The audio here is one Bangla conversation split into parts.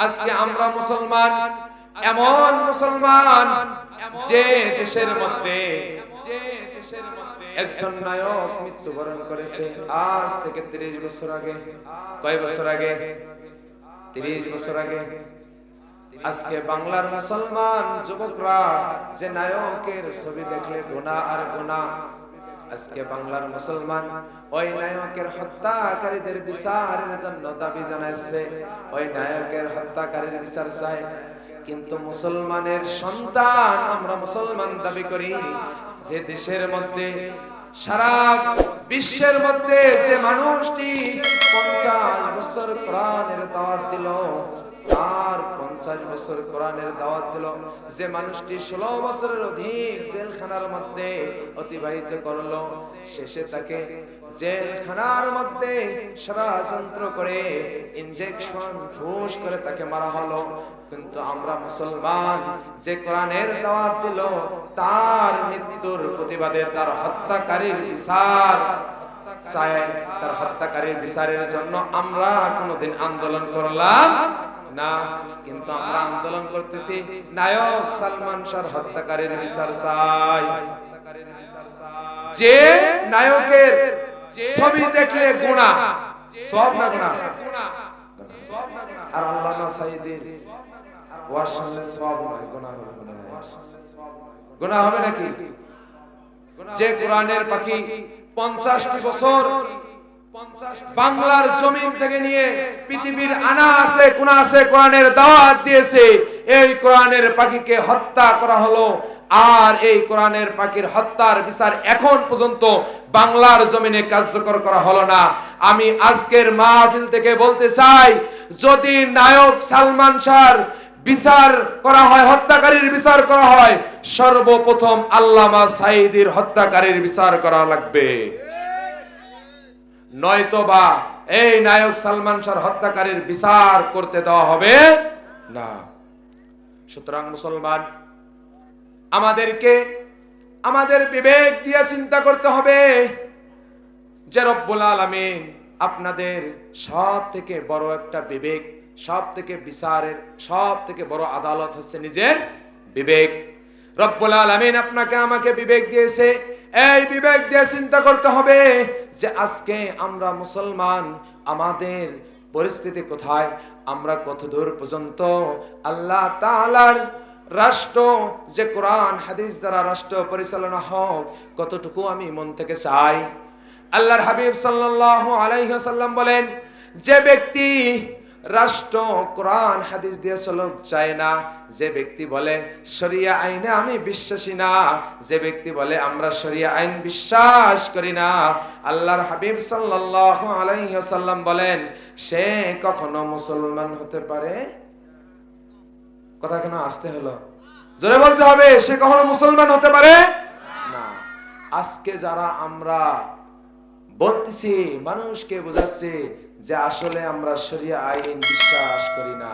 আজকে আমরা মুসলমান, এমন মুসলমান যে দেশের মধ্যে একজন নায়ক মৃত্যুবরণ করেছে আজ থেকে 30 বছর আগে। কয় বছর আগে? 30 বছর আগে। আজকে বাংলার মুসলমান যুবকরা যে নায়কের ছবি দেখলে গুনাহ আর গুনাহ, আজকে বাংলার মুসলমান ওই নায়কের হত্যাকারীদের বিচারের জন্য দাবি জানাচ্ছে, ওই নায়কের হত্যাকারীর বিচার চায়। কিন্তু মুসলমানের সন্তান আমরা মুসলমান দাবি করি, যে দেশের মধ্যে সারা বিশ্বের মধ্যে যে মানুষটি 50 বছর কোরআনের দাওয়াত দিল, আর 50 বছর কোরআনের দাওয়াত দিল, যে মানুষটি 16 বছরের অধিক জেলখানার মধ্যে অতিবাহিত করলো, শেষে তাকে জেলখানার মধ্যে ষড়যন্ত্র করে ইনজেকশন ফুস করে তাকে মারা হলো। কিন্তু আমরা মুসলমান যে কোরআনের দাওয়াত দিল, তার মৃত্যুর প্রতিবাদে তার হত্যাকারীর বিচার চাই, তার হত্যাকারীর বিচারের জন্য আমরা কোনোদিন আন্দোলন করলাম না। কিন্তু আমরা আন্দোলন করতেছি নায়ক সালমান শাহর হত্যাকারীর বিচার চাই। যে নায়কের ছবি দেখলে গুনাহ, সব না গুনাহ, আর আল্লামা সাঈদীর ওয়াজ শুনলে সব নয়, গুনাহ হবে। গুনাহ হবে নাকি? যে কোরআনের পাখি 50টি বছর বাংলার জমিন থেকে নিয়ে পৃথিবীর আনা আছে কোনা আছে কোরআনের দাওয়াত দিয়েছে, এই কোরআনের পাখিকে হত্যা করা হলো, আর এই কোরআনের পাখির হত্যার বিচার এখন পর্যন্ত বাংলার জমিনে কার্যকর করা হলো না। আমি আজকের মাহফিল থেকে বলতে চাই, যদি নায়ক সালমান শাহর বিচার করা হয়, হত্যাকারীর বিচার করা হয়, সর্বপ্রথম আল্লামা সাঈদীর হত্যাকারীর বিচার করা লাগবে, নয়তোবা এই নায়ক সালমান শাহর হত্যাকারীর বিচার করতে দেওয়া হবে না। সুতরাং মুসলমান, আমাদেরকে আমাদের বিবেক দিয়ে চিন্তা করতে হবে যে রব্বুল আলামিন আপনাদের সব থেকে বড় একটা বিবেক, সব থেকে বিচারের সব থেকে বড় আদালত হচ্ছে নিজের বিবেক। রব্বুল আলামিন আপনাকে আমাকে বিবেক দিয়েছে, এই বিবেক দিয়ে চিন্তা করতে হবে যে আজকে আমরা মুসলমান, আমাদের পরিস্থিতি কোথায়, আমরা কতদূর পর্যন্ত আল্লাহ তাআলার রাষ্ট্র, যে কোরআন হাদিস দ্বারা রাষ্ট্র পরিচালনা হোক, কতটুকু আমি মন থেকে চাই। আল্লাহর হাবিব সাল্লাল্লাহু আলাইহি ওয়াসাল্লাম বলেন, যে ব্যক্তি রাষ্ট্র কোরআন হাদিস দিয়ে চলক চায় না, যে ব্যক্তি বলে শরিয়া আইনে আমি বিশ্বাসী না, যে ব্যক্তি বলে আমরা শরিয়া আইন বিশ্বাস করি না, আল্লাহর হাবিব সাল্লাল্লাহু আলাইহি ওয়াসাল্লাম বলেন সে কখনো মুসলমান হতে পারে। কথা কেন আসতে হলো? জোরে বলতে হবে, সে কখনো মুসলমান হতে পারে না। আজকে যারা আমরা বলতেছি, মানুষকে বোঝাচ্ছি যে আসলে আমরা শরিয়া আইন বিশ্বাস করি না,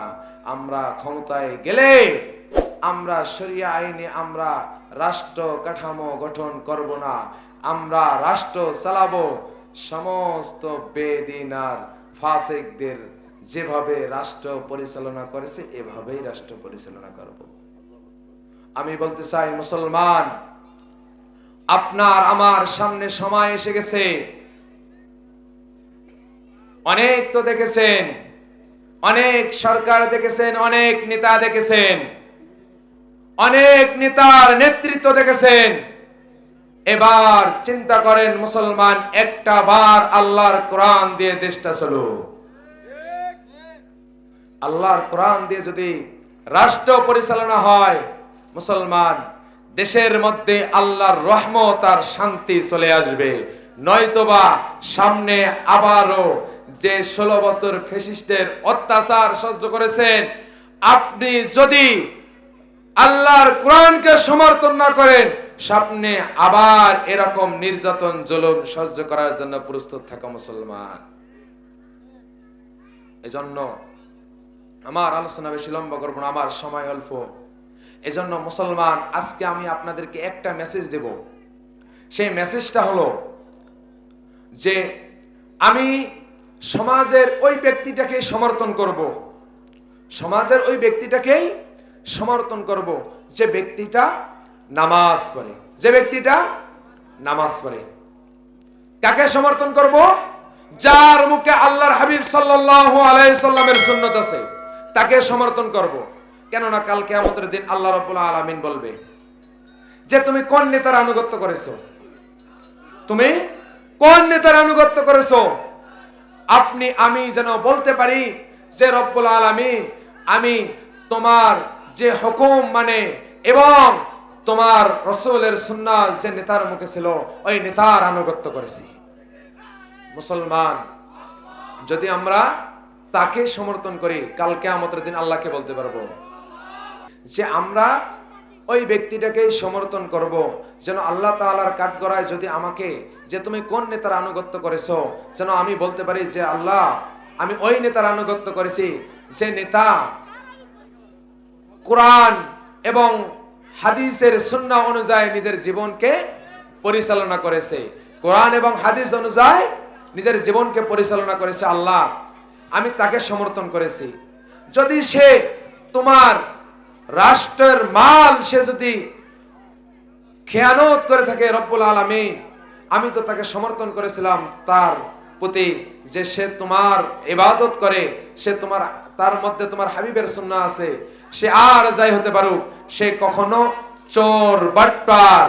আমরা ক্ষমতায় গেলে আমরা শরিয়া আইনে আমরা রাষ্ট্র কাঠামো গঠন করব না, আমরা রাষ্ট্র চালাবো সমস্ত বেদিন আর ফাসিকদের যেভাবে রাষ্ট্র পরিচালনা করেছে এভাবেই রাষ্ট্র পরিচালনা করব। আমি বলতে চাই মুসলমান, আপনার আমার সামনে সময় এসে গেছে, অনেক তো দেখেছেন, অনেক সরকার দেখেছেন, অনেক নেতা দেখেছেন, অনেক নেতার নেতৃত্ব দেখেছেন। এবার চিন্তা করেন মুসলমান, একটা বার আল্লাহর কোরআন দিয়ে দেশটা চলুক। আল্লাহর কোরআন দিয়ে যদি রাষ্ট্র পরিচালনা হয় মুসলমান, দেশের মধ্যে আল্লাহর রহমত আর শান্তি চলে আসবে। নয়তোবা সামনে আবারও যে 16 বছর ফ্যাসিস্টের অত্যাচার সহ্য করেছেন, আপনি যদি আল্লাহর কোরআনকে সমর্থন না করেন, সামনে আবার এরকম নির্যাতন জুলুম সহ্য করার জন্য প্রস্তুত থাকা মুসলমান। এজন্য আমার আলোচনা বেশি লম্বা করব না, আমার সময় অল্প। এজন্য মুসলমান, আজকে আমি আপনাদেরকে একটা মেসেজ দেব। সেই মেসেজটা হলো যে আমি সমাজের ওই ব্যক্তিটাকে সমর্থন করব সমাজের ওই ব্যক্তিটাকেই সমর্থন করব যে ব্যক্তিটা নামাজ পড়ে, যে ব্যক্তিটা নামাজ পড়ে। কাকে সমর্থন করব? যার মুখে আল্লাহর হাবিব সাল্লাল্লাহু আলাইহি সাল্লামের সুন্নাত আছে, তাকে সমর্থন করব। কেননা কাল কিয়ামতের দিন আল্লাহ রাব্বুল আলামিন বলবে যে তুমি কোন নেতার আনুগত্য করেছো, তুমি কোন নেতার আনুগত্য করেছো। আপনি আমি যেন বলতে পারি যে রব্বুল আলামিন, আমি তোমার যে হুকুম মানে এবং তোমার রাসূলের সুন্নাহ যে নেতার মুখে ছিল ওই নেতার আনুগত্য করেছি। মুসলমান যদি আমরা তাকে সমর্থন করি, কাল কিয়ামতের দিন আল্লাহকে বলতে পারবো যে আমরা ওই ব্যক্তিটাকে সমর্থন করব, যেন আল্লাহ তাআলার কাঠগড়ায় যদি আমাকে যে তুমি কোন নেতার আনুগত্য করেছো, যেন আমি বলতে পারি যে আল্লাহ আমি ওই নেতার আনুগত্য করেছি যে নেতা কোরআন এবং হাদিসের সুন্নাহ অনুযায়ী নিজের জীবনকে পরিচালনা করেছে, কোরআন এবং হাদিস অনুযায়ী নিজের জীবনকে পরিচালনা করেছে। আল্লাহ আমি তাকে সমর্থন করেছি। যদি সে তোমার রাষ্ট্রের মাল সে যদি খেয়ানত করে থাকে রব্বুল আলামিন, আমি তো তাকে সমর্থন করেছিলাম তার প্রতি যে সে তোমার ইবাদত করে, সে তোমার তার মধ্যে তোমার হাবিবের সুন্নাহ আছে, সে আর যাই হতে পারুক সে কখনো চোর বাটপার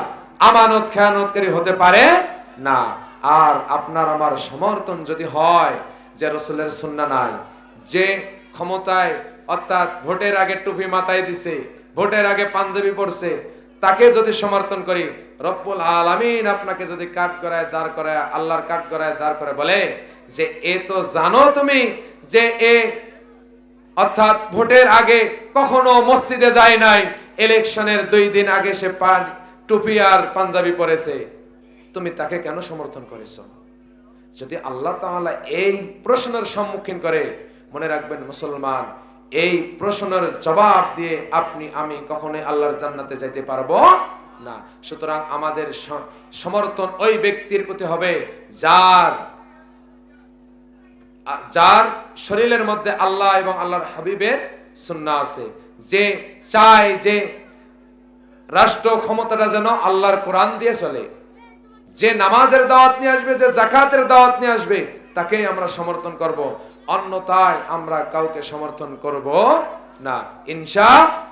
আমানত খেয়ানতকারী হতে পারে না। আর আপনার আমার সমর্থন যদি হয় যে রাসূলের সুন্নাহ নাই, যে ক্ষমতায় অর্থাৎ ভোটের আগে টুপি মাথায় দিছে, ভোটের আগে পাঞ্জাবি পরছে, তাকে যদি সমর্থন করি, রব্বুল আলামিন আপনাকে যদি কাঠগড়ায় দাঁড় করায়, আল্লাহর কাঠগড়ায় দাঁড় করে বলে যে এ তো জানো তুমি যে এ অর্থাৎ ভোটের আগে কখনো মসজিদে যায় নাই, ইলেকশনের 2 দিন আগে সে টুপি আর পাঞ্জাবি পরেছে, তুমি তাকে কেন সমর্থন করেছো? যদি আল্লাহ তাআলা এই প্রশ্নের সম্মুখীন করে, মনে রাখবেন মুসলমান, এই প্রশ্নের জবাব দিয়ে আপনি আমি কখনোই আল্লাহর জান্নাতে যাইতে পারবো না। সুতরাং আমাদের সমর্থন ওই ব্যক্তির প্রতি হবে যার শরীরের মধ্যে আল্লাহ এবং আল্লাহর হাবিবের সুন্নাহ আছে, যে চায় যে রাষ্ট্র ক্ষমতাটা যেন আল্লাহর কোরআন দিয়ে চলে, যে নামাজের দাওয়াত নিয়ে আসবে, যে যাকাতের দাওয়াত নিয়ে আসবে, তাকেই আমরা সমর্থন করব। অন্যথায় আমরা কাউকে সমর্থন করব না ইনশাআল্লাহ।